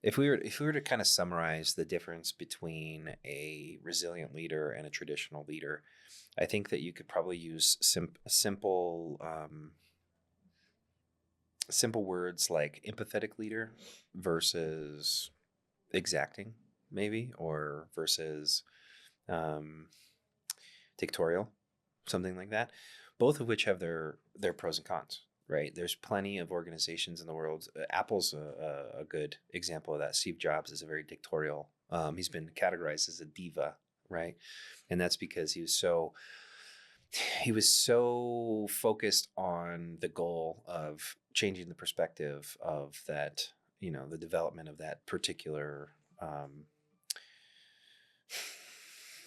If we were to kind of summarize the difference between a resilient leader and a traditional leader, I think that you could probably use simple words like empathetic leader versus exacting, maybe, or versus um, dictatorial, something like that. Both of which have their pros and cons, right? There's plenty of organizations in the world. Apple's a good example of that. Steve Jobs is a very dictatorial. He's been categorized as a diva, right? And that's because he was so focused on the goal of changing the perspective of that, the development of that particular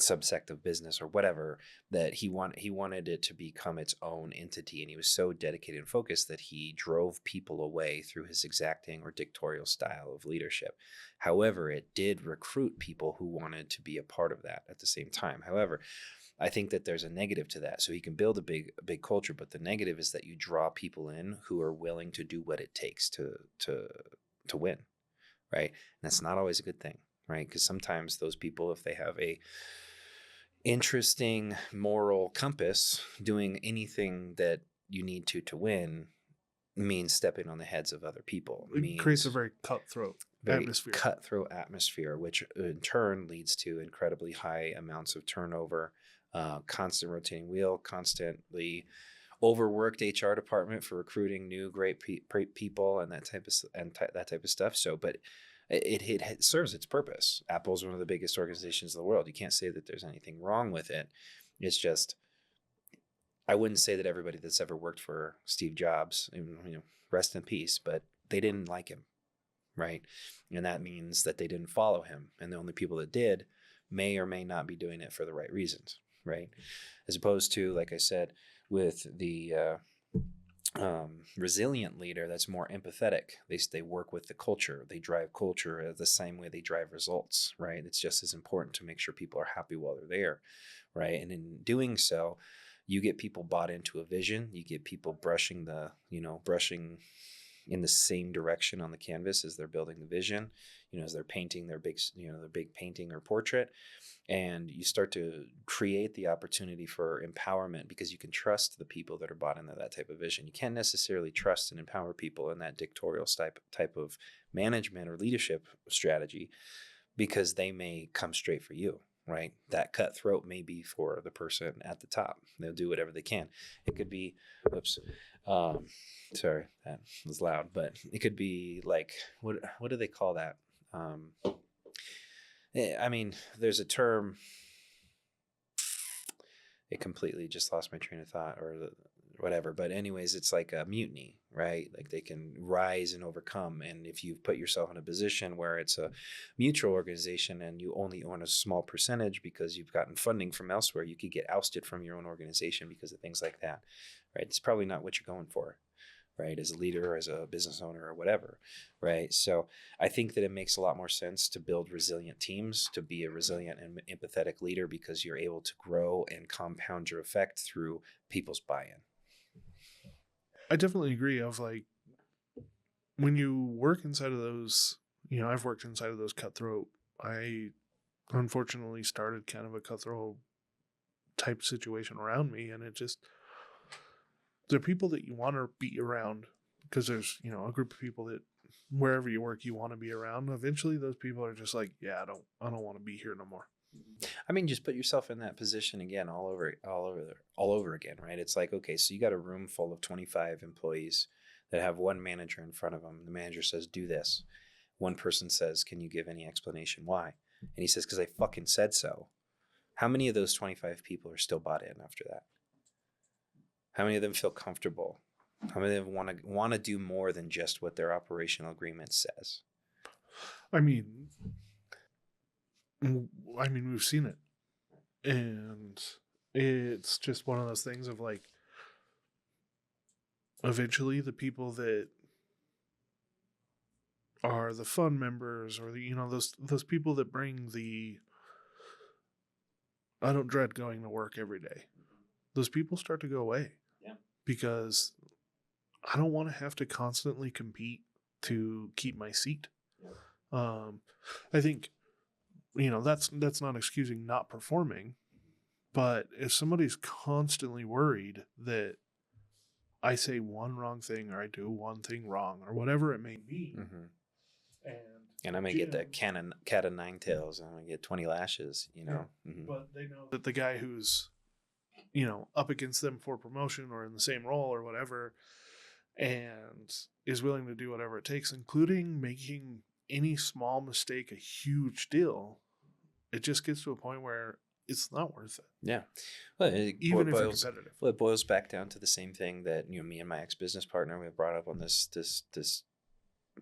subsect of business or whatever, that he wanted it to become its own entity, and he was so dedicated and focused that he drove people away through his exacting or dictatorial style of leadership. However, it did recruit people who wanted to be a part of that at the same time. However, I think that there's a negative to that. So he can build a big culture, but the negative is that you draw people in who are willing to do what it takes to win, right? And that's not always a good thing, right? Because sometimes those people, if they have a interesting moral compass, doing anything that you need to win means stepping on the heads of other people. It creates a very cutthroat atmosphere, which in turn leads to incredibly high amounts of turnover, constant rotating wheel, constantly overworked HR department for recruiting new great people and that type of stuff. So, but it serves its purpose. Apple's one of the biggest organizations in the world. You can't say that there's anything wrong with it. It's just, I wouldn't say that everybody that's ever worked for Steve Jobs, rest in peace, but they didn't like him, right? And that means that they didn't follow him. And the only people that did may or may not be doing it for the right reasons, right? As opposed to, like I said, with the resilient leader that's more empathetic. They work with the culture. They drive culture the same way they drive results, right? It's just as important to make sure people are happy while they're there, right? And in doing so, you get people bought into a vision. You get people brushing in the same direction on the canvas as they're building the vision, as they're painting their big painting or portrait. And you start to create the opportunity for empowerment because you can trust the people that are bought into that type of vision. You can't necessarily trust and empower people in that dictatorial type of management or leadership strategy because they may come straight for you, right? That cutthroat may be for the person at the top. They'll do whatever they can. It could be, sorry, that was loud, but it could be like, what do they call that? There's a term. It completely just lost my train of thought or whatever. But anyways, it's like a mutiny, right? Like they can rise and overcome. And if you put yourself in a position where it's a mutual organization and you only own a small percentage because you've gotten funding from elsewhere, you could get ousted from your own organization because of things like that, right? It's probably not what you're going for, right? As a leader, as a business owner or whatever, right? So I think that it makes a lot more sense to build resilient teams, to be a resilient and empathetic leader because you're able to grow and compound your effect through people's buy-in. I definitely agree of like when you work inside of those, I've worked inside of those cutthroat. I unfortunately started kind of a cutthroat type situation around me, and it just, they're people that you want to be around because there's, a group of people that wherever you work, you want to be around. Eventually those people are just like, yeah, I don't want to be here no more. I mean, just put yourself in that position again, all over again, right? It's like, okay, so you got a room full of 25 employees that have one manager in front of them. The manager says, do this. One person says, can you give any explanation why? And he says, because I fucking said so. How many of those 25 people are still bought in after that? How many of them feel comfortable? How many of them want to do more than just what their operational agreement says? I mean, we've seen it. And it's just one of those things of like, eventually the people that are the fun members or the, those people that bring the, I don't dread going to work every day. Those people start to go away. Yeah. Because I don't want to have to constantly compete to keep my seat. Yeah. I think, that's not excusing not performing, but if somebody's constantly worried that I say one wrong thing or I do one thing wrong or whatever it may be, and I may get that cat of nine tails, and I get 20 lashes, but they know that the guy who's up against them for promotion or in the same role or whatever, and is willing to do whatever it takes, including making any small mistake a huge deal, it just gets to a point where it's not worth it. Yeah. Well, even if you're competitive. Well, it boils back down to the same thing that, me and my ex-business partner, we have brought up on this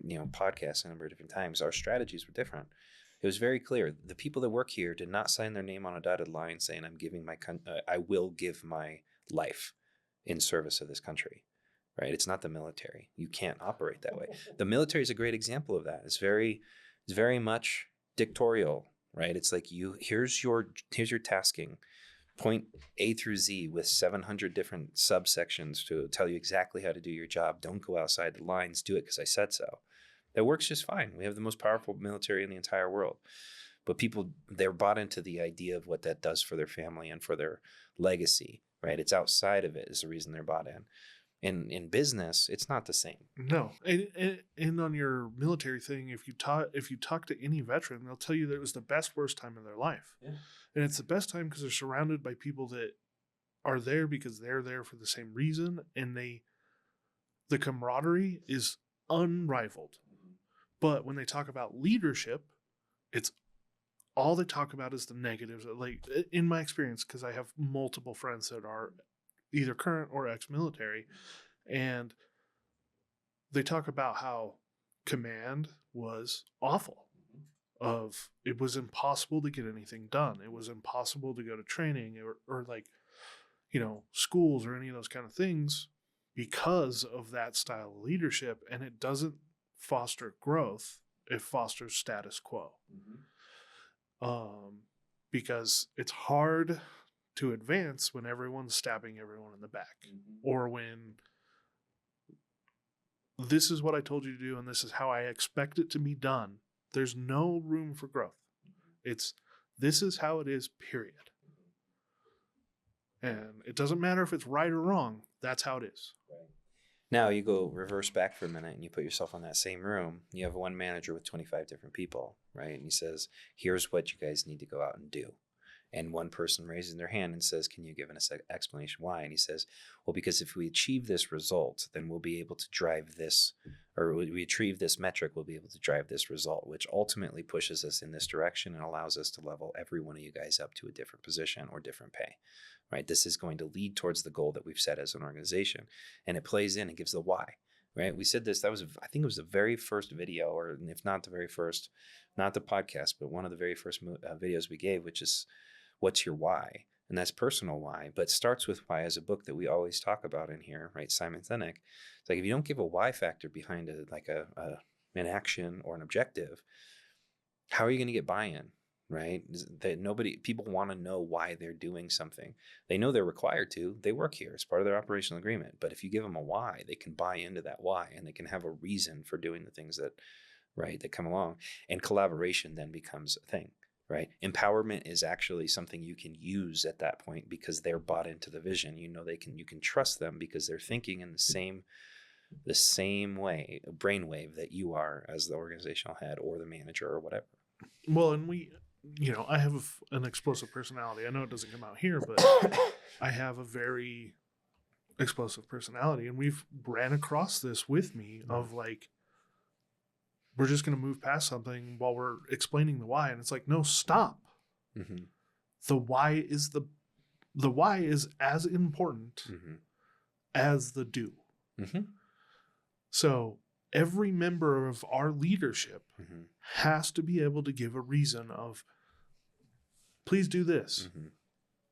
podcast a number of different times. Our strategies were different. It was very clear. The people that work here did not sign their name on a dotted line saying, I will give my life in service of this country. Right? It's not the military. You can't operate that way. The military is a great example of that. It's very much dictatorial, right? It's like here's your tasking, point A through Z with 700 different subsections to tell you exactly how to do your job. Don't go outside the lines. Do it because I said so. That works just fine. We have the most powerful military in the entire world. But people, they're bought into the idea of what that does for their family and for their legacy, right? It's outside of it is the reason they're bought in. In business, it's not the same. No, and on your military thing, if you talk to any veteran, they'll tell you that it was the worst time of their life, and it's the best time because they're surrounded by people that are there because they're there for the same reason, and the camaraderie is unrivaled. But when they talk about leadership, it's all they talk about is the negatives. Like in my experience, because I have multiple friends that are either current or ex-military, and they talk about how command was awful. It was impossible to get anything done. It was impossible to go to training or schools or any of those kind of things because of that style of leadership, and it doesn't foster growth. It fosters status quo. Because it's hard to advance when everyone's stabbing everyone in the back, or when this is what I told you to do and this is how I expect it to be done. There's no room for growth. This is how it is, period. And it doesn't matter if it's right or wrong. That's how it is. Right. Now you go reverse back for a minute and you put yourself in that same room. You have one manager with 25 different people, right? And he says, here's what you guys need to go out and do. And one person raises their hand and says, can you give us an explanation why? And he says, well, because if we achieve this result, then we'll be able to drive this, or we achieve this metric, we'll be able to drive this result, which ultimately pushes us in this direction and allows us to level every one of you guys up to a different position or different pay, right? This is going to lead towards the goal that we've set as an organization. And it plays in and gives the why, right? We said this, I think it was the very first video, or if not the very first, not the podcast, but one of the very first videos we gave, which is, what's your why? And that's personal why, but starts with why as a book that we always talk about in here, right? Simon Sinek. It's like, if you don't give a why factor behind an action or an objective, how are you going to get buy-in, right? People want to know why they're doing something. They know they're required to. They work here. It's part of their operational agreement. But if you give them a why, they can buy into that why, and they can have a reason for doing the things that come along. And collaboration then becomes a thing. Right. Empowerment is actually something you can use at that point because they're bought into the vision. You can trust them because they're thinking in the same way, a brainwave that you are as the organizational head or the manager or whatever. Well, and I have an explosive personality. I know it doesn't come out here, but I have a very explosive personality, and we've ran across this with me of like, we're just going to move past something while we're explaining the why. And it's like, no, stop. Mm-hmm. The why is as important as the do. Mm-hmm. So every member of our leadership has to be able to give a reason of, please do this. Mm-hmm.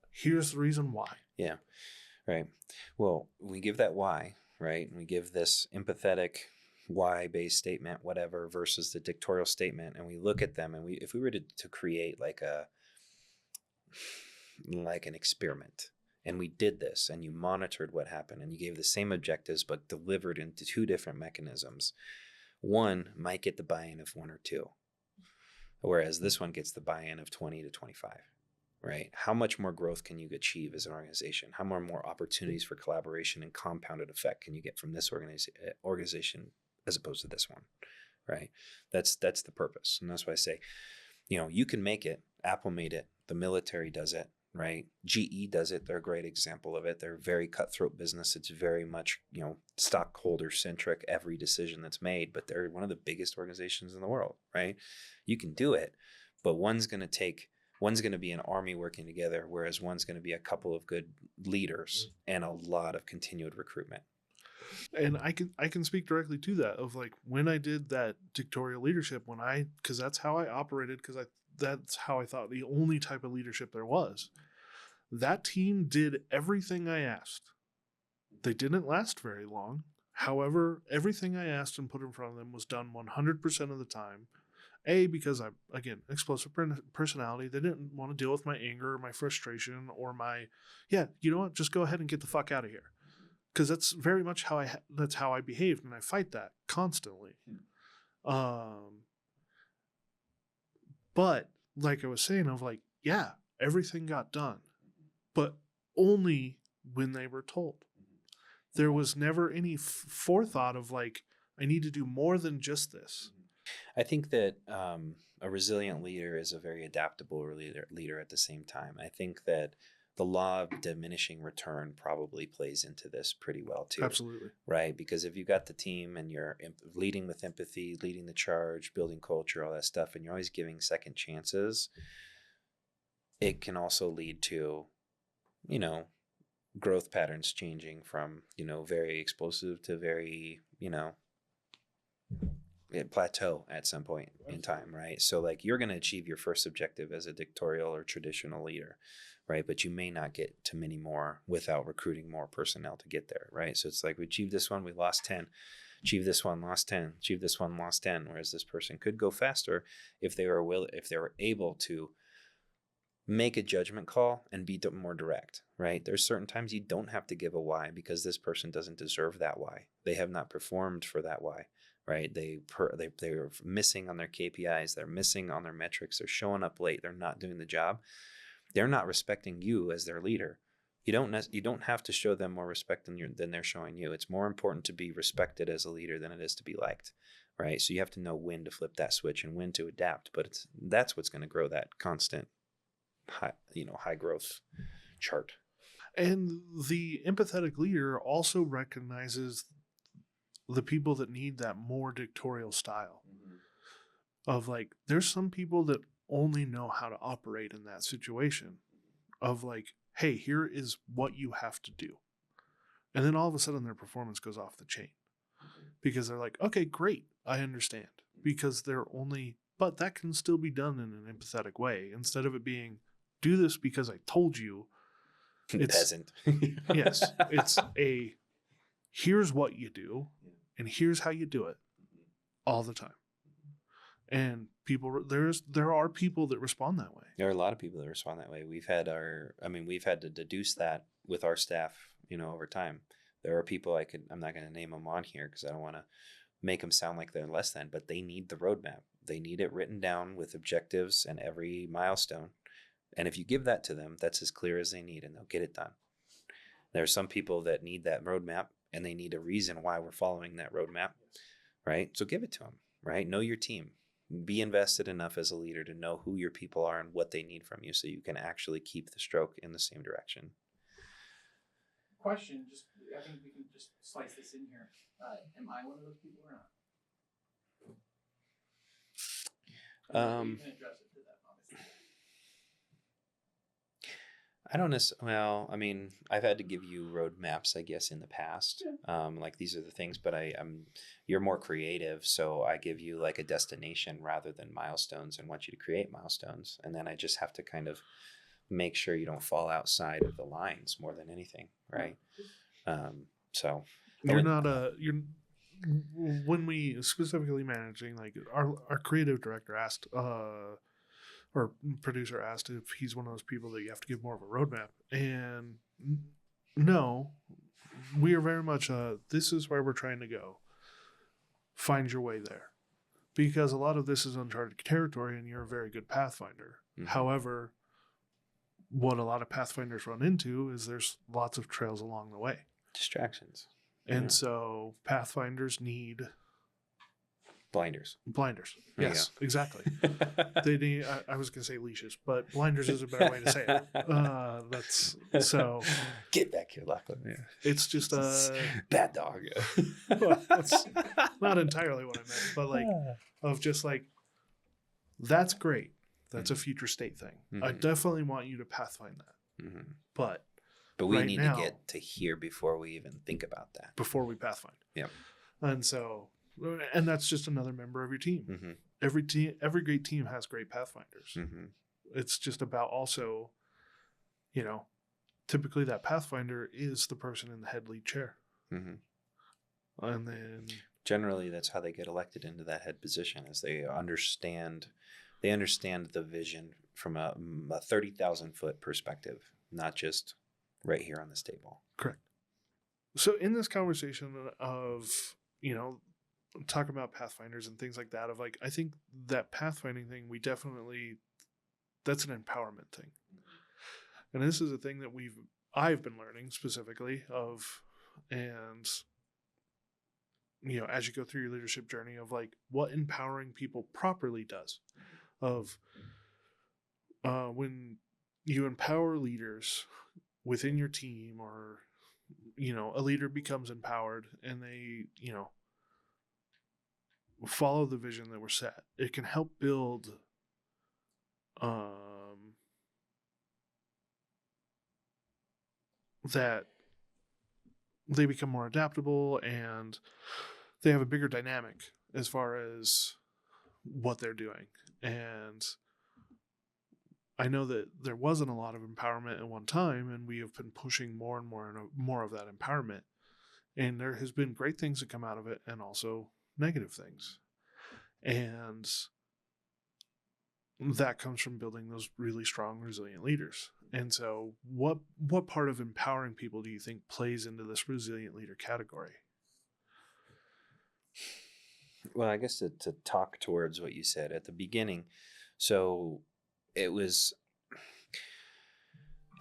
Here's the reason why. Yeah. Right. Well, we give that why, right? And we give this empathetic why-based statement, whatever, versus the dictatorial statement, and we look at them, and if we were to create like an experiment, and we did this, and you monitored what happened, and you gave the same objectives but delivered into two different mechanisms, one might get the buy-in of one or two, whereas this one gets the buy-in of 20 to 25. Right? How much more growth can you achieve as an organization? How more opportunities for collaboration and compounded effect can you get from this organization as opposed to this one? Right? That's the purpose. And that's why I say, you can make it. Apple made it. The military does it. Right? GE does it. They're a great example of it. They're a very cutthroat business. It's very much, stockholder centric, every decision that's made, but they're one of the biggest organizations in the world. Right? You can do it, but one's going to be an army working together, whereas one's going to be a couple of good leaders and a lot of continued recruitment. And I can speak directly to that of like when I did that dictatorial leadership, because that's how I operated, because that's how I thought the only type of leadership there was. That team did everything I asked. They didn't last very long. However, everything I asked and put in front of them was done 100% of the time. Because I'm, again, explosive personality. They didn't want to deal with my anger or my frustration or you know what, just go ahead and get the fuck out of here. Because that's very much how I behaved, and I fight that constantly. But like I was saying, everything got done, but only when they were told. There was never any forethought of I need to do more than just this. I think that a resilient leader is a very adaptable leader at the same time. I think that the law of diminishing return probably plays into this pretty well too. Absolutely. Right? Because if you got the team and you're leading with empathy, leading the charge, building culture, all that stuff, and you're always giving second chances, it can also lead to, growth patterns changing from, very explosive to very, plateau at some point in time, right? So you're going to achieve your first objective as a dictatorial or traditional leader, right? But you may not get to many more without recruiting more personnel to get there, right? So it's we achieved this one, we lost 10, achieved this one, lost 10, achieved this one, lost 10, whereas this person could go faster if they were able to make a judgment call and be more direct, right? There's certain times you don't have to give a why because this person doesn't deserve that why. They have not performed for that why, right? They're missing on their KPIs. They're missing on their metrics. They're showing up late. They're not doing the job. They're not respecting you as their leader. You don't have to show them more respect than they're showing you. It's more important to be respected as a leader than it is to be liked, right? So you have to know when to flip that switch and when to adapt. But that's what's going to grow that constant high growth chart. And the empathetic leader also recognizes the people that need that more dictatorial style. Of there's some people that only know how to operate in that situation of hey, here is what you have to do. And then all of a sudden their performance goes off the chain because they're okay, great, I understand, because but that can still be done in an empathetic way instead of it being do this because I told you. It's peasant. Yes, it's here's what you do and here's how you do it all the time. And there are people that respond that way. There are a lot of people that respond that way. We've had to deduce that with our staff, over time. There are people I'm not going to name them on here because I don't want to make them sound like they're less than, but they need the roadmap. They need it written down with objectives and every milestone. And if you give that to them, that's as clear as they need and they'll get it done. There are some people that need that roadmap and they need a reason why we're following that roadmap, right? So give it to them, right? Know your team. Be invested enough as a leader to know who your people are and what they need from you so you can actually keep the stroke in the same direction. Question, I think we can just slice this in here. Am I one of those people or not? You can address it to that, obviously. I don't necessarily, well, I've had to give you roadmaps, I guess, in the past. Yeah. These are the things, but you're more creative. So I give you a destination rather than milestones and want you to create milestones. And then I just have to kind of make sure you don't fall outside of the lines more than anything. Right. When we specifically managing, our creative director asked, or producer asked if he's one of those people that you have to give more of a roadmap. And no, we are very much, this is where we're trying to go. Find your way there. because a lot of this is uncharted territory and you're a very good pathfinder. Mhm. However, what a lot of pathfinders run into is there's lots of trails along the way. Distractions. And Yeah. so pathfinders need Blinders. blinders. There you Yes, go. exactly. They need, I was going to say leashes, but blinders is a better way to say it. That's so. Get back here, Lachlan. Yeah, it's just bad dog. well, that's not entirely what I meant, but like of just like that's great. That's a future state thing. I Mhm. definitely want you to pathfind that, Mhm. but But we right need now- to get to here before we even think about that. before we pathfind. Yep. And so, and that's just another member of your team. Mm-hmm. Every great team has great pathfinders. Mm-hmm. It's just about also, typically that pathfinder is the person in the head lead chair. Mm-hmm. And then Generally, that's how they get elected into that head position, as they understand the vision from a 30,000 foot perspective, not just right here on this table. correct. So in this conversation of, talk about pathfinders and things like that, of like, I think that pathfinding thing, that's an empowerment thing. And this is a thing that I've been learning specifically of, and, as you go through your leadership journey of like what empowering people properly does, of when you empower leaders within your team, or, a leader becomes empowered and they, follow the vision that we're set, it can help build that they become more adaptable and they have a bigger dynamic as far as what they're doing. And I know that there wasn't a lot of empowerment at one time, and we have been pushing more and more of that empowerment. And there has been great things that come out of it and also negative things. And that comes from building those really strong, resilient leaders. And so what part of empowering people do you think plays into this resilient leader category? Well, I guess to talk towards what you said at the beginning. So it was,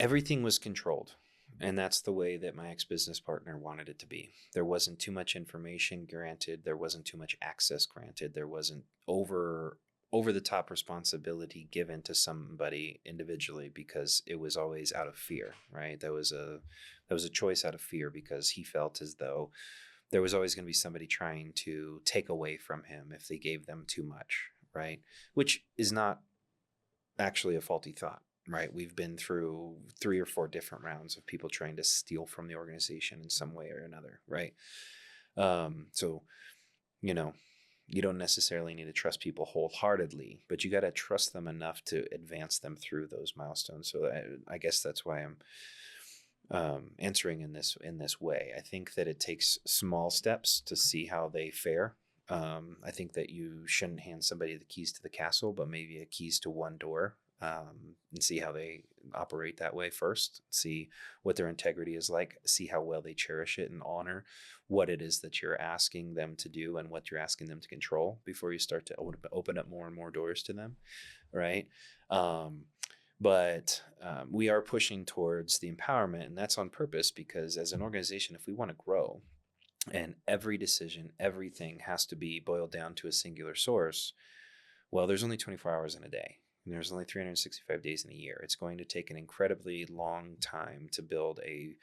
everything was controlled. And that's the way that my ex-business partner wanted it to be. There wasn't too much information granted. There wasn't too much access granted. There wasn't over the top responsibility given to somebody individually, because it was always out of fear, right? That was a choice out of fear, because he felt as though there was always going to be somebody trying to take away from him if they gave them too much, right? Which is not actually a faulty thought, right? We've been through 3 or 4 different rounds of people trying to steal from the organization in some way or another, right? So, you don't necessarily need to trust people wholeheartedly, but you got to trust them enough to advance them through those milestones. So I guess that's why I'm answering in this way. I think that it takes small steps to see how they fare. I think that you shouldn't hand somebody the keys to the castle, but maybe a keys to one door, and see how they operate that way first. See what their integrity is like. See how well they cherish it and honor what it is that you're asking them to do and what you're asking them to control before you start to open up more and more doors to them, right? But we are pushing towards the empowerment, and that's on purpose, because as an organization, if we want to grow, and every decision, everything has to be boiled down to a singular source, well, there's only 24 hours in a day. And there's only 365 days in a year. It's going to take an incredibly long time to build an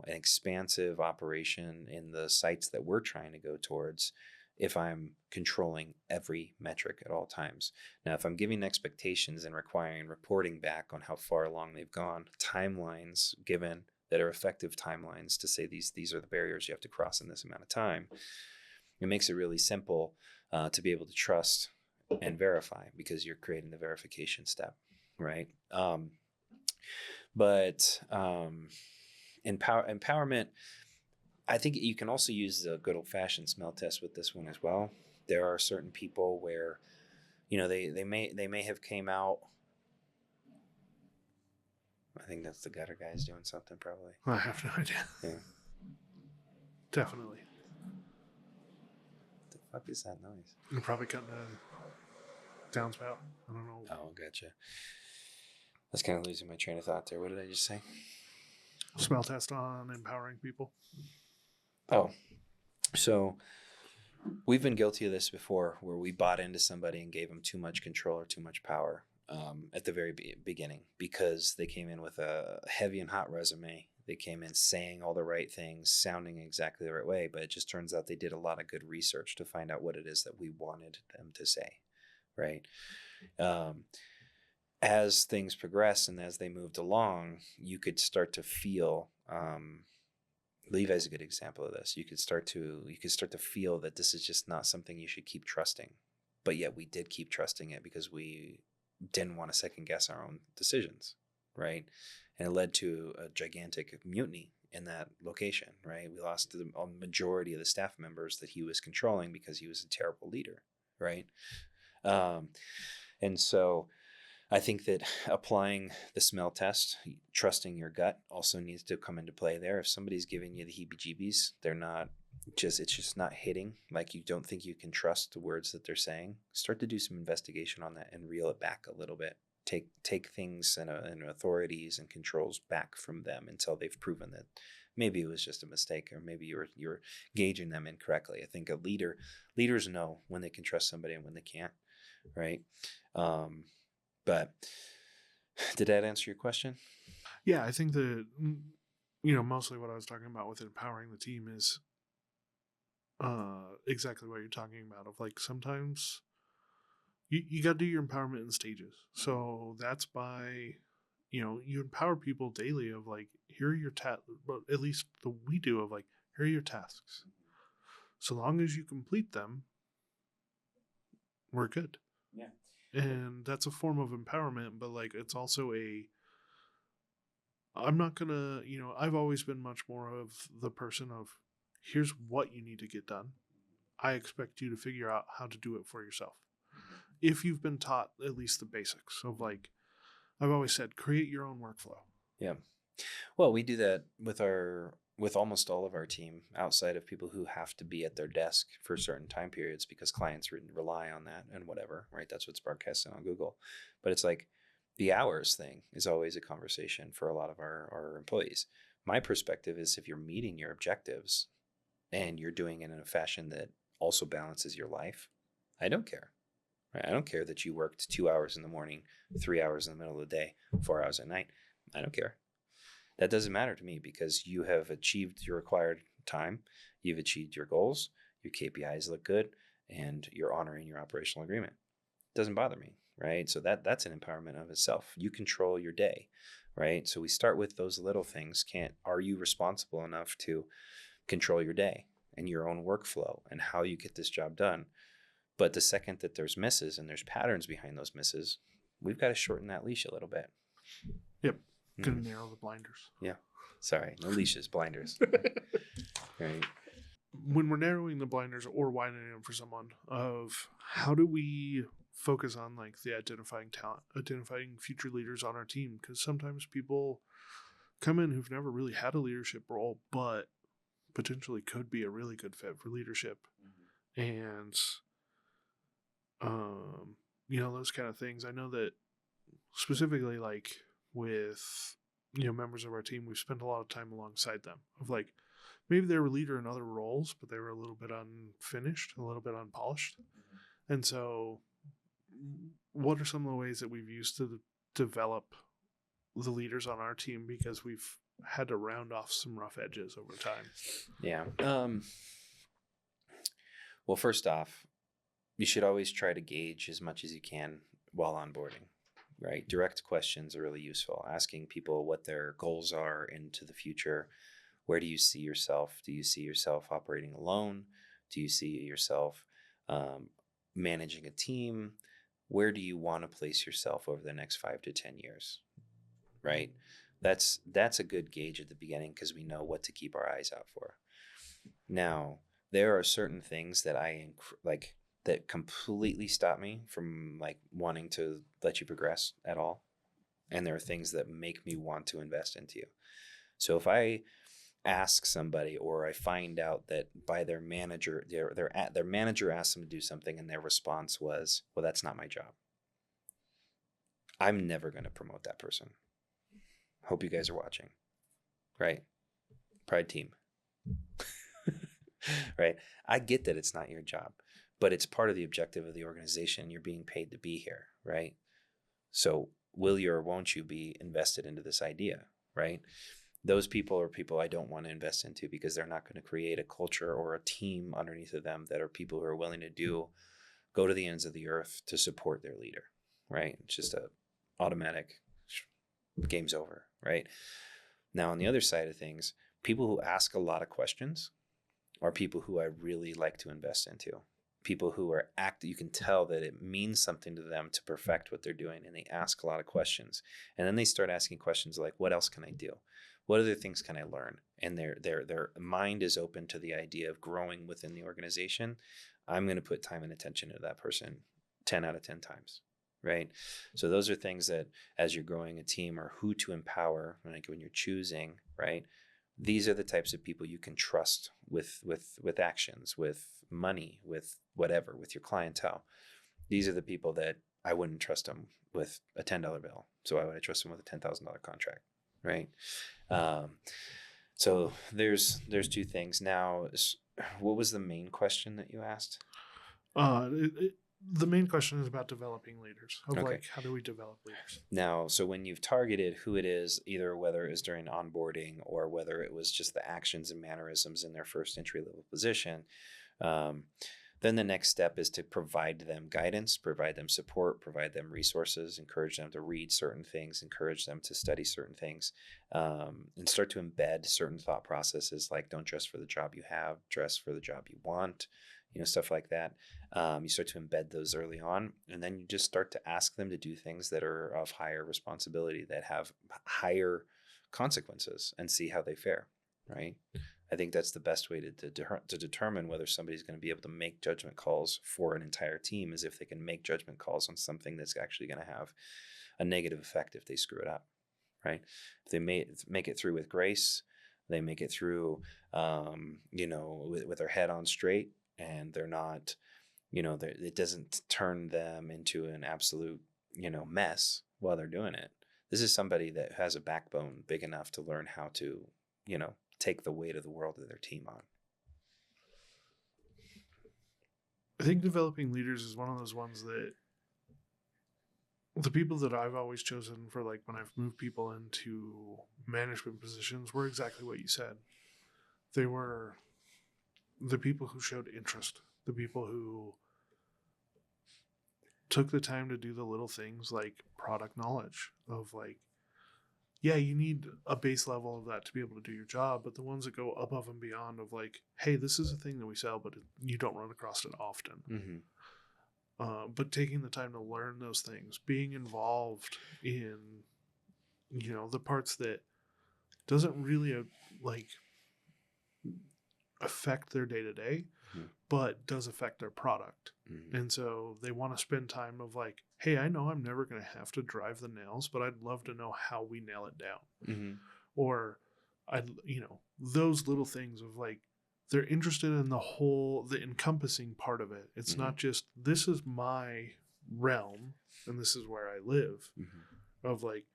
expansive operation in the sites that we're trying to go towards, if I'm controlling every metric at all times. Now, if I'm giving expectations and requiring reporting back on how far along they've gone, timelines given that are effective timelines to say these are the barriers you have to cross in this amount of time, it makes it really simple to be able to trust and verify, because you're creating the verification step, right? But empowerment, I think you can also use the good old-fashioned smell test with this one as well. There are certain people where, they may have came out. I think that's the gutter guys doing something, probably. I have no idea. Yeah. Definitely. fuck is that noise? You're probably cutting a downspout. I don't know. Oh, gotcha. I was kind of losing my train of thought there. What did I just say? Smell test on empowering people. Oh, so we've been guilty of this before, where we bought into somebody and gave them too much control or too much power at the very beginning, because they came in with a heavy and hot resume. They came in saying all the right things, sounding exactly the right way, but it just turns out they did a lot of good research to find out what it is that we wanted them to say, right? As things progress and as they moved along, you could start to feel. Levi is a good example of this. You could start to feel that this is just not something you should keep trusting, but yet we did keep trusting it because we didn't want to second guess our own decisions, right? And it led to a gigantic mutiny in that location, right? We lost the majority of the staff members that he was controlling because he was a terrible leader, right? And so I think that applying the smell test, trusting your gut, also needs to come into play there. If somebody's giving you the heebie-jeebies, it's just not hitting, like you don't think you can trust the words that they're saying, start to do some investigation on that and reel it back a little bit. Take things and authorities and controls back from them until they've proven that maybe it was just a mistake, or maybe you're gauging them incorrectly. I think leaders know when they can trust somebody and when they can't, right? But did that answer your question? Yeah, I think that, mostly what I was talking about with empowering the team is exactly what you're talking about. Of like, sometimes you got to do your empowerment in stages. So that's by, you empower people daily of like, here are your tasks, but at least we do, of like, here are your tasks. So long as you complete them, we're good. Yeah. And that's a form of empowerment, but like, it's also I'm not gonna, I've always been much more of the person of, here's what you need to get done. I expect you to figure out how to do it for yourself. If you've been taught at least the basics of, like, I've always said, create your own workflow. Yeah. Well, we do that with almost all of our team, outside of people who have to be at their desk for certain time periods because clients rely on that and whatever, right? That's what's broadcasted on Google. But it's like the hours thing is always a conversation for a lot of our employees. My perspective is, if you're meeting your objectives and you're doing it in a fashion that also balances your life, I don't care. Right? I don't care that you worked 2 hours in the morning, 3 hours in the middle of the day, 4 hours at night. I don't care. That doesn't matter to me, because you have achieved your required time, you've achieved your goals, your KPIs look good, and you're honoring your operational agreement. It doesn't bother me, right? So that's an empowerment of itself. You control your day, right? So we start with those little things. Are you responsible enough to control your day and your own workflow and how you get this job done? But the second that there's misses and there's patterns behind those misses, we've got to shorten that leash a little bit. Yep. Gonna narrow the blinders. Yeah. Sorry. No leashes, blinders. Right. When we're narrowing the blinders or widening them for someone, of how do we focus on like the identifying talent, identifying future leaders on our team? Because sometimes people come in who've never really had a leadership role, but potentially could be a really good fit for leadership. And those kind of things. I know that specifically, like with members of our team, we've spent a lot of time alongside them, of like, maybe they were leader in other roles, but they were a little bit unfinished, a little bit unpolished. And so what are some of the ways that we've used to develop the leaders on our team, because we've had to round off some rough edges over time? Yeah. Well, first off, you should always try to gauge as much as you can while onboarding, right? Direct questions are really useful. Asking people what their goals are into the future. Where do you see yourself? Do you see yourself operating alone? Do you see yourself managing a team? Where do you want to place yourself over the next 5 to 10 years, right? That's a good gauge at the beginning, because we know what to keep our eyes out for. Now, there are certain things that that completely stop me from like wanting to let you progress at all. And there are things that make me want to invest into you. So if I ask somebody, or I find out that by their manager, their manager asked them to do something and their response was, well, that's not my job. I'm never going to promote that person. Hope you guys are watching. Right? Pride team. Right? I get that it's not your job, but it's part of the objective of the organization. You're being paid to be here, right? So will you or won't you be invested into this idea, right? Those people are people I don't want to invest into, because they're not going to create a culture or a team underneath of them that are people who are willing to go to the ends of the earth to support their leader, right? It's just a automatic game's over, right? Now, on the other side of things, people who ask a lot of questions are people who I really like to invest into. People who are you can tell that it means something to them to perfect what they're doing, and they ask a lot of questions. And then they start asking questions like, what else can I do? What other things can I learn? And their mind is open to the idea of growing within the organization. I'm going to put time and attention to that person 10 out of 10 times, right? So those are things that, as you're growing a team, or who to empower, like when you're choosing, right? These are the types of people you can trust with actions, with money, with whatever, with your clientele. These are the people that I wouldn't trust them with a $10 bill. So why would I trust them with a $10,000 contract, right? So there's two things. Now, what was the main question that you asked? The main question is about developing leaders. Of Okay. like, how do we develop leaders? Now, so when you've targeted who it is, either whether it was during onboarding or whether it was just the actions and mannerisms in their first entry level position, then the next step is to provide them guidance, provide them support, provide them resources, encourage them to read certain things, encourage them to study certain things, and start to embed certain thought processes like, don't dress for the job you have, dress for the job you want, stuff like that. You start to embed those early on, and then you just start to ask them to do things that are of higher responsibility, that have higher consequences, and see how they fare, right? I think that's the best way to determine whether somebody's going to be able to make judgment calls for an entire team, is if they can make judgment calls on something that's actually going to have a negative effect if they screw it up, right? If they make it through with grace, they make it through, with their head on straight, and they're not, it doesn't turn them into an absolute, mess while they're doing it. This is somebody that has a backbone big enough to learn how to, take the weight of the world of their team on. I think developing leaders is one of those ones that the people that I've always chosen for, like, when I've moved people into management positions, were exactly what you said. They were the people who showed interest, the people who took the time to do the little things like product knowledge of, like, yeah, you need a base level of that to be able to do your job, but the ones that go above and beyond of, like, hey, this is a thing that we sell, but you don't run across it often. Mm-hmm. But taking the time to learn those things, being involved in, the parts that doesn't really affect their day-to-day, mm-hmm. but does affect their product. Mm-hmm. And so they want to spend time of, like, hey, I know I'm never going to have to drive the nails, but I'd love to know how we nail it down. Mm-hmm. Or those little things of, like, they're interested in the encompassing part of it. It's mm-hmm. not just, this is my realm and this is where I live. Mm-hmm. Of, like,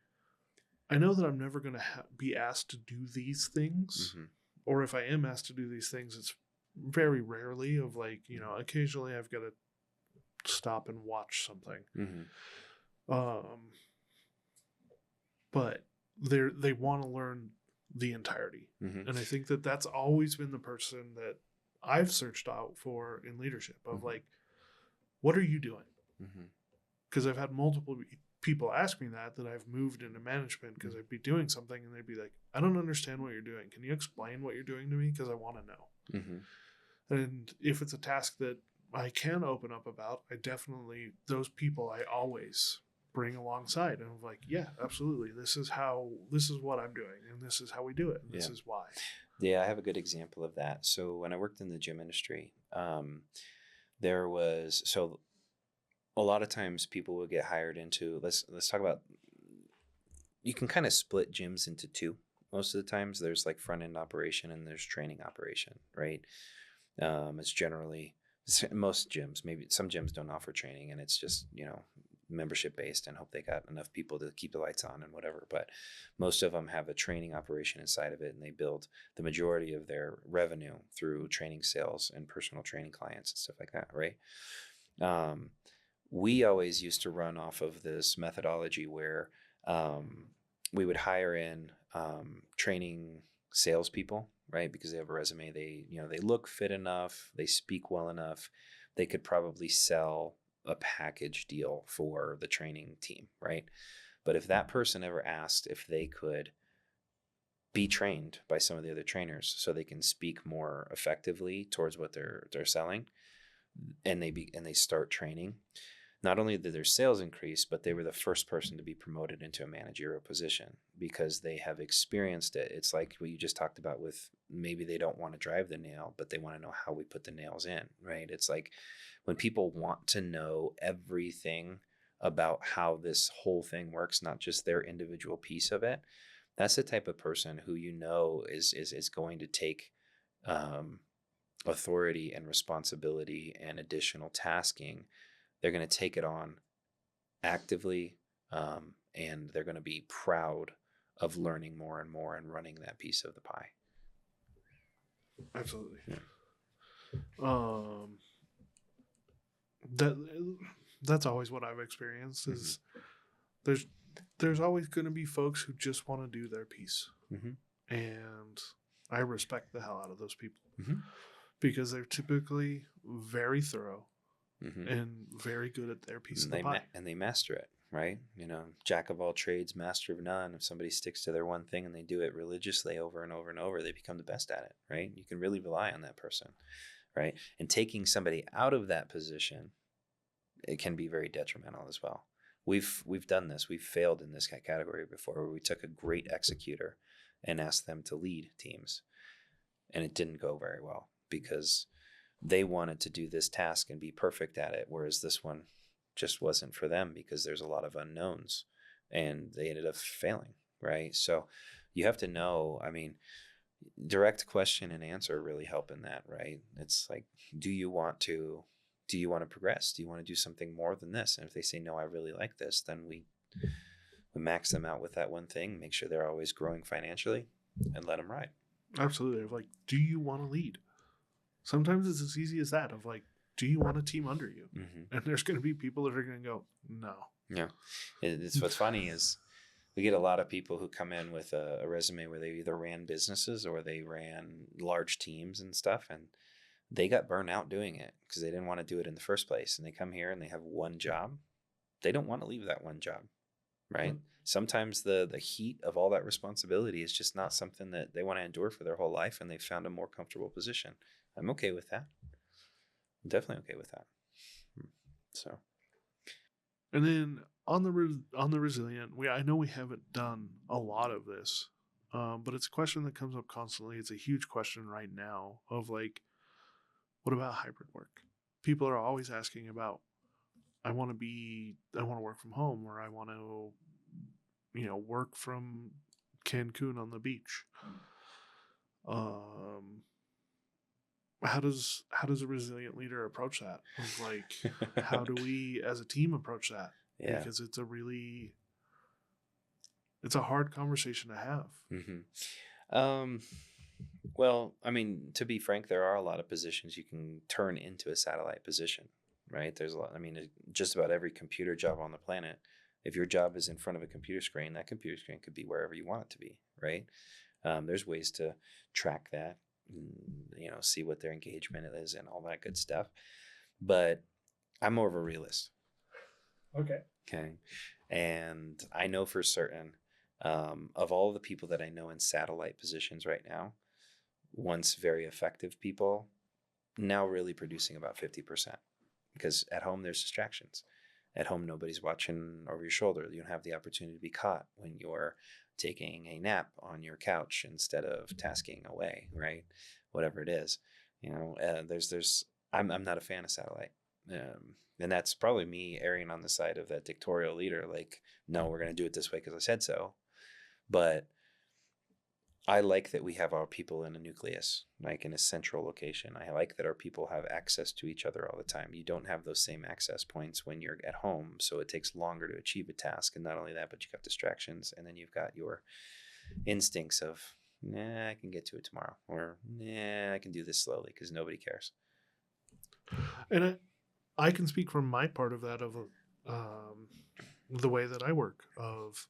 I know that I'm never going to be asked to do these things. Mm-hmm. Or if I am asked to do these things, it's very rarely of, like, occasionally I've got to stop and watch something. Mm-hmm. But they want to learn the entirety. Mm-hmm. And I think that that's always been the person that I've searched out for in leadership of, mm-hmm. like, what are you doing? Because Mm-hmm. I've had multiple people ask me that I've moved into management, because I'd be doing something and they'd be like, I don't understand what you're doing. Can you explain what you're doing to me? Because I want to know. Mm-hmm. And if it's a task that I can open up about, those people I always bring alongside, and I'm like, yeah, absolutely. This is what I'm doing, and this is how we do it. And this is why. Yeah, I have a good example of that. So when I worked in the gym industry, there was, so a lot of times people will get hired into, let's talk about, you can kind of split gyms into two. most of the times. There's like front end operation and there's training operation, right? It's generally most gyms, maybe some gyms don't offer training and it's just, membership based and hope they got enough people to keep the lights on and whatever. But most of them have a training operation inside of it, and they build the majority of their revenue through training sales and personal training clients and stuff like that, right? We always used to run off of this methodology where we would hire in training salespeople, right? Because they have a resume, they look fit enough, they speak well enough, they could probably sell a package deal for the training team, right? But if that person ever asked if they could be trained by some of the other trainers so they can speak more effectively towards what they're selling, and they start training, not only did their sales increase, but they were the first person to be promoted into a managerial position because they have experienced it. It's like what you just talked about with maybe they don't want to drive the nail, but they want to know how we put the nails in, right? It's like when people want to know everything about how this whole thing works, not just their individual piece of it, that's the type of person who is going to take authority and responsibility and additional tasking. They're going to take it on actively, and they're going to be proud of learning more and more and running that piece of the pie. Absolutely. Yeah. That's always what I've experienced is there's always going to be folks who just want to do their piece. And I respect the hell out of those people because they're typically very thorough and very good at their piece of the pie. And they master it, right? Jack of all trades, master of none. If somebody sticks to their one thing and they do it religiously over and over and over, they become the best at it, right? You can really rely on that person, right? And taking somebody out of that position, it can be very detrimental as well. We've done this. We've failed in this category before, where we took a great executor and asked them to lead teams, and it didn't go very well because they wanted to do this task and be perfect at it, whereas this one just wasn't for them because there's a lot of unknowns, and they ended up failing, right? So you have to know, direct question and answer really help in that, right? It's like, do you want to progress? Do you want to do something more than this? And if they say, no, I really like this, then we max them out with that one thing, make sure they're always growing financially, and let them ride. Absolutely. Like, do you want to lead? Sometimes it's as easy as that of like, do you want a team under you? And there's going to be people that are going to go, no. Yeah. It's what's funny is we get a lot of people who come in with a resume where they either ran businesses or they ran large teams and stuff, and they got burned out doing it because they didn't want to do it in the first place. And they come here and they have one job. They don't want to leave that one job, right? Sometimes the heat of all that responsibility is just not something that they want to endure for their whole life, and they've found a more comfortable position. I'm okay with that. I'm definitely okay with that. So, and then on the resilient, I know we haven't done a lot of this, but it's a question that comes up constantly. It's a huge question right now of like, what about hybrid work? People are always asking about, I want to work from home, or I want to, work from Cancun on the beach. How does a resilient leader approach that? Of like, how do we as a team approach that? Yeah. Because it's a hard conversation to have. Well, to be frank, there are a lot of positions you can turn into a satellite position, right? There's a lot. Just about every computer job on the planet, if your job is in front of a computer screen, that computer screen could be wherever you want it to be, right? There's ways to track that, see what their engagement is and all that good stuff. But I'm more of a realist. Okay. And I know for certain, of all the people that I know in satellite positions right now, once very effective people, now really producing about 50%. Because at home, there's distractions. At home, nobody's watching over your shoulder. You don't have the opportunity to be caught when you're taking a nap on your couch instead of tasking away, right? Whatever it is, I'm not a fan of satellite. And that's probably me erring on the side of that dictatorial leader. Like, no, we're going to do it this way because I said so. But I like that we have our people in a nucleus, like in a central location. I like that our people have access to each other all the time. You don't have those same access points when you're at home, so it takes longer to achieve a task. And not only that, but you got distractions, and then you've got your instincts of, nah, I can get to it tomorrow, or nah, I can do this slowly because nobody cares. And I can speak from my part of that, of the way that I work, of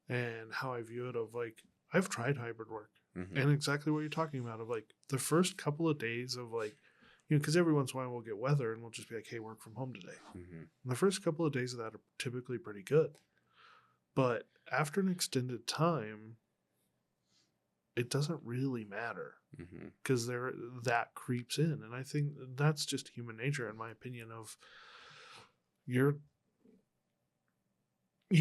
and how I view it, of like, I've tried hybrid work, Mm-hmm. and exactly what you're talking about, of like the first couple of days of like, because every once in a while we'll get weather and we'll just be like, hey, work from home today. Mm-hmm. And the first couple of days of that are typically pretty good. But after an extended time, it doesn't really matter, Mm-hmm. because that creeps in. And I think that's just human nature, in my opinion, of you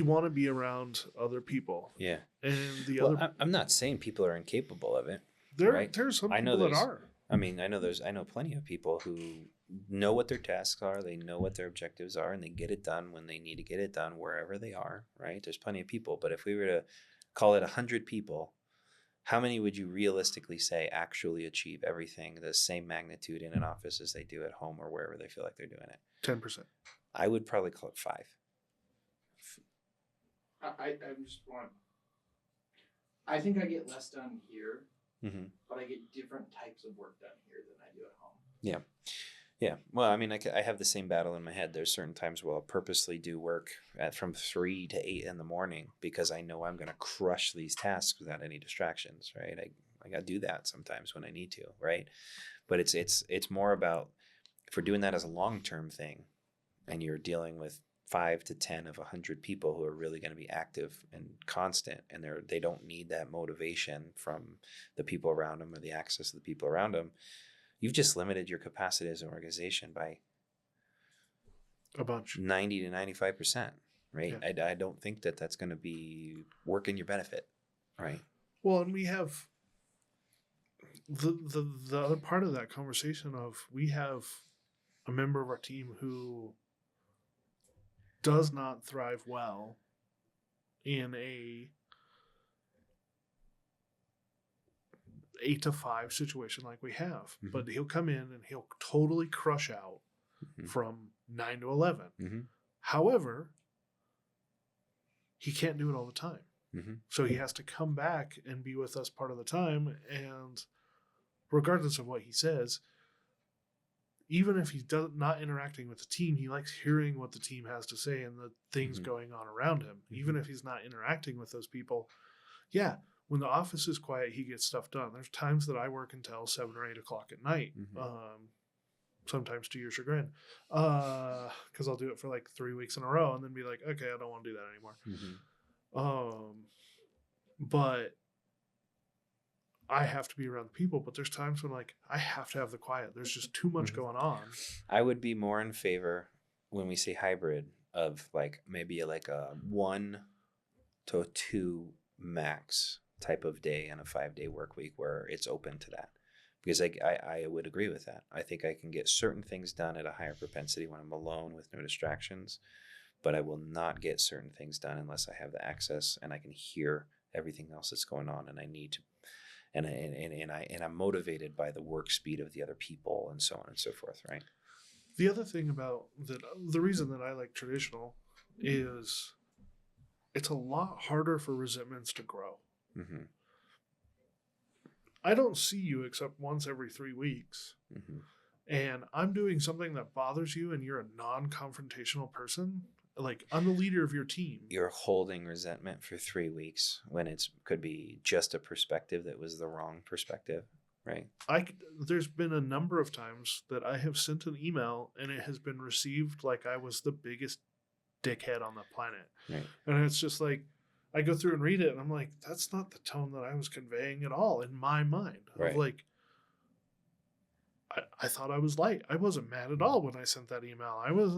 want to be around other people. Yeah. And I'm not saying people are incapable of it. there's some I know people that are. I mean, I know plenty of people who know what their tasks are, they know what their objectives are, and they get it done when they need to get it done wherever they are, right? There's plenty of people, but if we were to call it 100 people, how many would you realistically say actually achieve everything the same magnitude in an office as they do at home or wherever they feel like they're doing it? 10%. I would probably call it 5. I just want. I think I get less done here, Mm-hmm. but I get different types of work done here than I do at home. Yeah. Well, I mean, I have the same battle in my head. There's certain times where I'll purposely do work from 3 to 8 in the morning because I know I'm going to crush these tasks without any distractions, right? I got to do that sometimes when I need to, right? But it's more about, if we're doing that as a long-term thing and you're dealing with 5 to 10 of 100 people who are really going to be active and constant, and they don't need that motivation from the people around them or the access of the people around them, you've just limited your capacity as an organization by A bunch. 90 to 95%, right? Yeah. I don't think that's going to be work in your benefit, right? Well, and we have the other part of that conversation of, we have a member of our team who does not thrive well in a 8 to 5 situation like we have. Mm-hmm. But he'll come in and he'll totally crush out Mm-hmm. from 9 to 11. Mm-hmm. However, he can't do it all the time. Mm-hmm. So he has to come back and be with us part of the time. And regardless of what he says, even if he's not interacting with the team, he likes hearing what the team has to say and the things Mm-hmm. going on around him. Mm-hmm. Even if he's not interacting with those people, yeah, when the office is quiet, he gets stuff done. There's times that I work until 7 or 8 o'clock at night. Mm-hmm. Sometimes to your chagrin, because I'll do it for like 3 weeks in a row and then be like, okay, I don't want to do that anymore. Mm-hmm. But I have to be around the people. But there's times when, like, I have to have the quiet. There's just too much Mm-hmm. going on. I would be more in favor, when we say hybrid, of like maybe like a 1 to 2 max type of day and a 5-day work week where it's open to that. Because I would agree with that. I think I can get certain things done at a higher propensity when I'm alone with no distractions, but I will not get certain things done unless I have the access and I can hear everything else that's going on, and I need to, and I'm motivated by the work speed of the other people and so on and so forth, right? The other thing about that, the reason that I like traditional is it's a lot harder for resentments to grow. Mm-hmm. I don't see you except once every 3 weeks. Mm-hmm. And I'm doing something that bothers you and you're a non-confrontational person. Like, I'm the leader of your team. You're holding resentment for 3 weeks when it could be just a perspective that was the wrong perspective, right? There's been a number of times that I have sent an email and it has been received like I was the biggest dickhead on the planet. Right. And it's just like, I go through and read it and I'm like, that's not the tone that I was conveying at all in my mind. Right. Of like, I thought I was light. I wasn't mad at all when I sent that email. I was,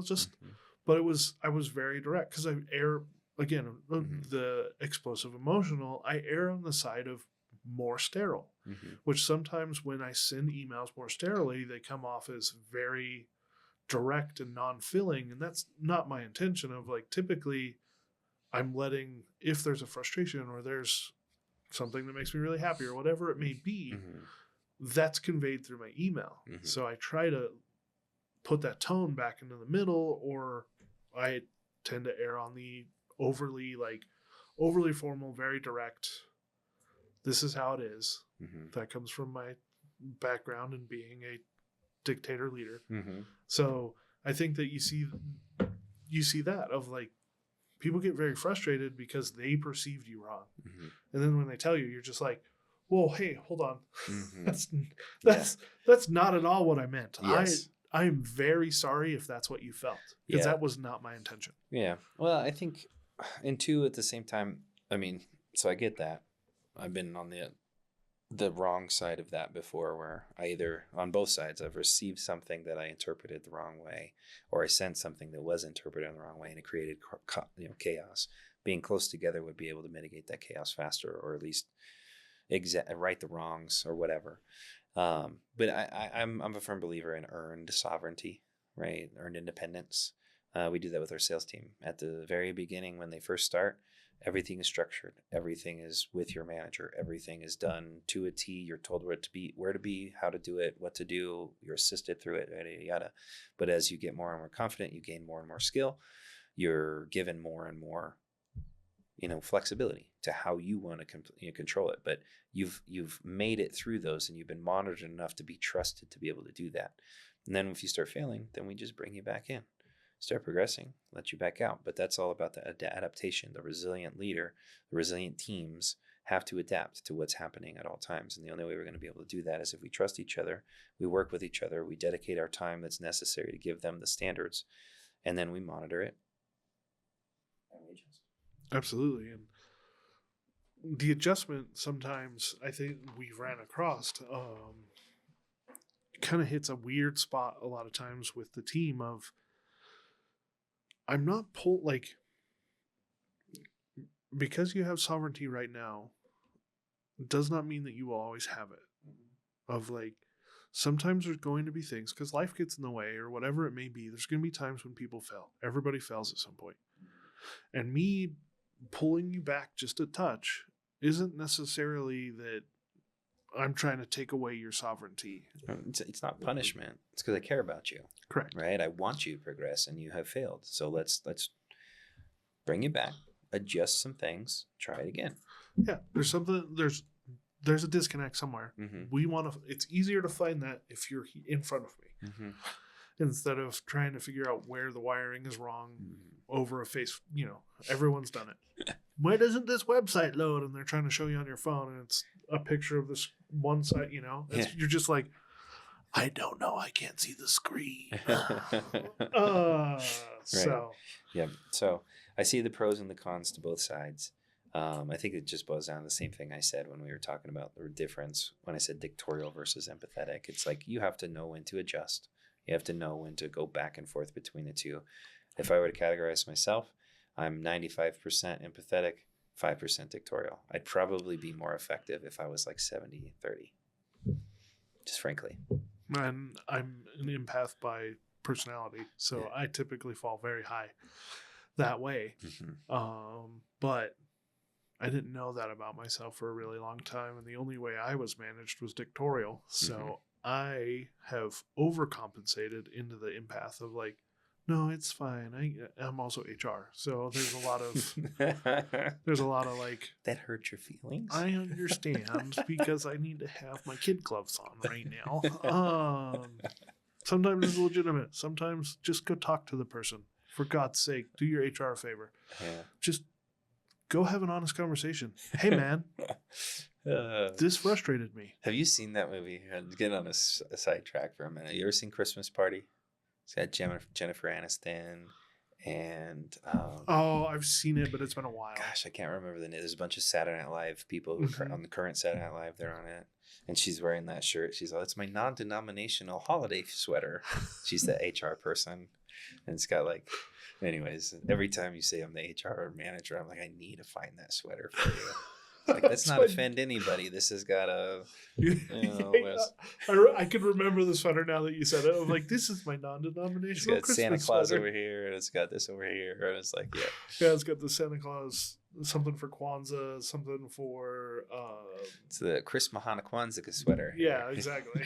just, Mm-hmm. but I was very direct because I err, again, Mm-hmm. the explosive emotional, I err on the side of more sterile, Mm-hmm. which sometimes when I send emails more sterilely, they come off as very direct and non-filling. And that's not my intention. Of like, typically I'm letting, if there's a frustration or there's something that makes me really happy or whatever it may be, that's conveyed through my email. So I try to put that tone back into the middle, or I tend to err on the overly formal, very direct. This is how it is. That comes from my background in being a dictator leader. So I think that you see that of like, people get very frustrated because they perceived you wrong. And then when they tell you, you're just like, whoa, hey, hold on. That's not at all what I meant. Yes. I am very sorry if that's what you felt, because that was not my intention. Yeah. Well, I think, and two, at the same time, I mean, so I get that. I've been on the wrong side of that before, where I either, on both sides, I've received something that I interpreted the wrong way, or I sent something that was interpreted in the wrong way, and it created chaos. Being close together would be able to mitigate that chaos faster, or at least right the wrongs or whatever. But I'm a firm believer in earned sovereignty, right? Earned independence. We do that with our sales team at the very beginning when they first start. Everything is structured. Everything is with your manager. Everything is done to a T. You're told where to be, how to do it, what to do. You're assisted through it, yada, yada. But as you get more and more confident, you gain more and more skill. You're given more and more, flexibility to how you want to control it. But you've made it through those, and you've been monitored enough to be trusted to be able to do that. And then if you start failing, then we just bring you back in. Start progressing, let you back out. But that's all about the adaptation. The resilient leader, the resilient teams have to adapt to what's happening at all times. And the only way we're going to be able to do that is if we trust each other, we work with each other, we dedicate our time that's necessary to give them the standards, and then we monitor it. Absolutely. And the adjustment, sometimes I think we ran across, kind of hits a weird spot a lot of times with the team of, I'm not because you have sovereignty right now does not mean that you will always have it. Of sometimes there's going to be things, because life gets in the way or whatever it may be. There's going to be times when people fail. Everybody fails at some point. And me pulling you back just a touch isn't necessarily that I'm trying to take away your sovereignty. It's not punishment. It's because I care about you. Correct. Right? I want you to progress, and you have failed. So let's bring you back, adjust some things, try it again. Yeah, there's a disconnect somewhere. We want to. It's easier to find that if you're in front of me, instead of trying to figure out where the wiring is wrong over a face. Everyone's done it. Why doesn't this website load? And they're trying to show you on your phone, and it's a picture of this one site. You're just like, I don't know. I can't see the screen. So yeah. So I see the pros and the cons to both sides. I think it just boils down to the same thing I said when we were talking about the difference when I said dictatorial versus empathetic. It's like you have to know when to adjust. You have to know when to go back and forth between the two. If I were to categorize myself, I'm 95% empathetic, 5% dictatorial. I'd probably be more effective if I was 70-30, just frankly. And I'm an empath by personality, so I typically fall very high that way. But I didn't know that about myself for a really long time, and the only way I was managed was dictatorial. So I have overcompensated into the empath of no, it's fine. I'm also HR, so there's a lot of that hurt your feelings. I understand because I need to have my kid gloves on right now. Sometimes it's legitimate. Sometimes just go talk to the person. For God's sake, do your HR a favor. Just go have an honest conversation. Hey, man, this frustrated me. Have you seen that movie? Get on a sidetrack for a minute. You ever seen Christmas Party? It's got Jennifer Aniston and I've seen it, but it's been a while. Gosh, I can't remember the name. There's a bunch of Saturday Night Live people who are on the current Saturday Night Live. They're on it, and she's wearing that shirt. She's like, "It's my non-denominational holiday sweater." She's the HR person, and it's got anyways. Every time you say I'm the HR manager, I'm like, I need to find that sweater for you. Let's not offend anybody. This has got a. I can remember the sweater now that you said it. I'm like, this is my non-denominational. It's got Christmas Santa Claus sweater over here, and it's got this over here, and it's yeah, it's got the Santa Claus something for Kwanzaa, something for It's the Chris Mahana Kwanzaa sweater. yeah, exactly.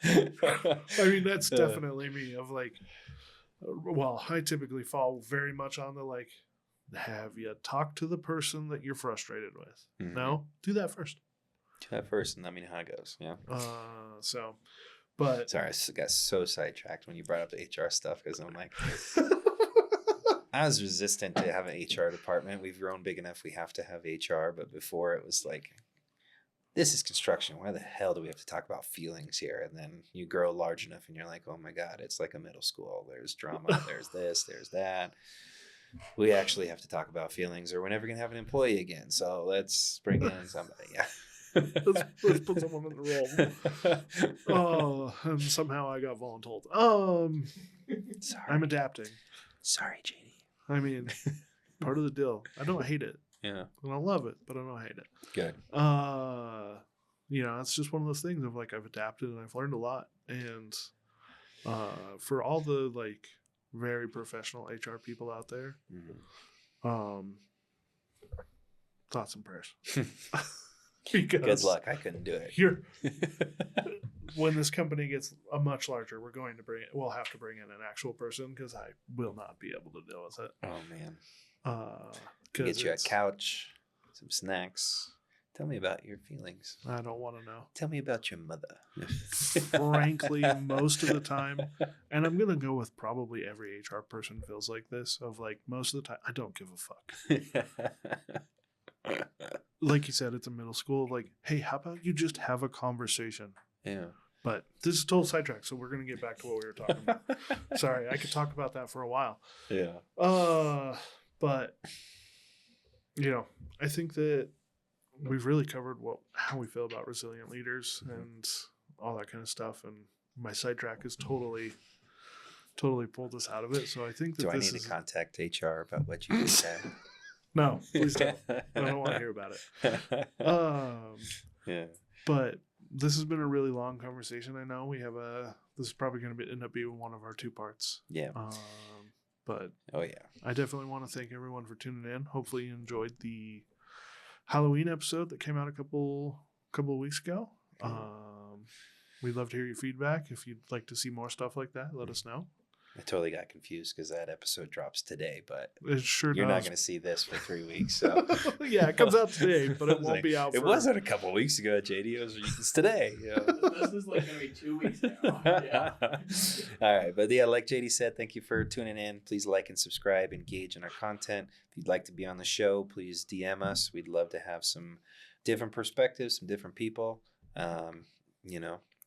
I mean, that's definitely me. Of like, well, I typically fall very much on the like, have you talked to the person that you're frustrated with? Mhm. No, do that first. Do that first and let me know how it goes. Yeah. So, but Sorry, I got so sidetracked when you brought up the HR stuff because I'm like, I was resistant to have an HR department. We've grown big enough. We have to have HR. But before it was like, this is construction. Why the hell do we have to talk about feelings here? And then you grow large enough and you're like, oh my God, it's like a middle school. There's drama. There's this, there's that. We actually have to talk about feelings or we're never going to have an employee again. So let's bring in somebody. Yeah. let's put someone in the role. Oh, and somehow I got voluntold. Sorry. I'm adapting. Sorry, JD. I mean, part of the deal. I don't hate it. Yeah. And I love it, but I don't hate it. Good. You know, it's just one of those things of like I've adapted and I've learned a lot. And for all the like very professional HR people out there, thoughts and prayers. Because good luck. I couldn't do it. Here, when this company gets a much larger, we'll have to bring in an actual person because I will not be able to deal with it. Oh man. Get you a couch, some snacks. Tell me about your feelings. I don't want to know. Tell me about your mother. Frankly, most of the time, and I'm gonna go with probably every HR person feels like this. Of like most of the time, I don't give a fuck. Like you said, it's a middle school. Like, hey, how about you just have a conversation? Yeah. But this is total sidetrack, so we're gonna get back to what we were talking about. Sorry, I could talk about that for a while. Yeah. But you know, I think that we've really covered how we feel about resilient leaders and all that kind of stuff. And my sidetrack is totally pulled us out of it. So I think that Do I need to contact HR about what you just said? No, please don't. I don't want to hear about it. Yeah. But this has been a really long conversation. I know this is probably going to end up being one of our 2 parts. Yeah. But Oh yeah. I definitely want to thank everyone for tuning in. Hopefully you enjoyed the Halloween episode that came out a couple of weeks ago. We'd love to hear your feedback. If you'd like to see more stuff like that, let us know. I totally got confused because that episode drops today, but It sure you're does. not going to see this for 3 weeks. So Yeah, it comes out today, but it I was won't like, be out It wasn't a couple of weeks ago, JD. It's today. Yeah. This is like going to be 2 weeks now. Yeah. All right. But yeah, like JD said, thank you for tuning in. Please like and subscribe, engage in our content. If you'd like to be on the show, please DM us. We'd love to have some different perspectives, some different people.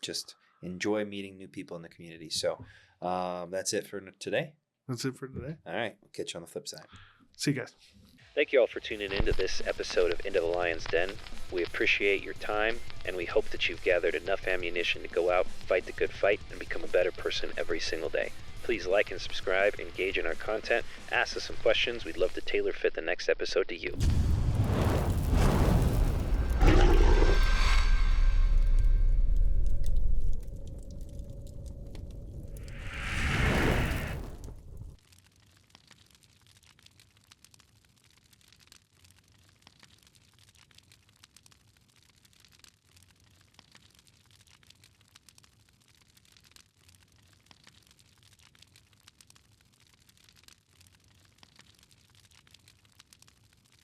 Just enjoy meeting new people in the community. So that's it for today. That's it for today. All right. We'll catch you on the flip side. See you guys. Thank you all for tuning in to this episode of Into the Lion's Den. We appreciate your time, and we hope that you've gathered enough ammunition to go out, fight the good fight, and become a better person every single day. Please like and subscribe, engage in our content, ask us some questions. We'd love to tailor fit the next episode to you.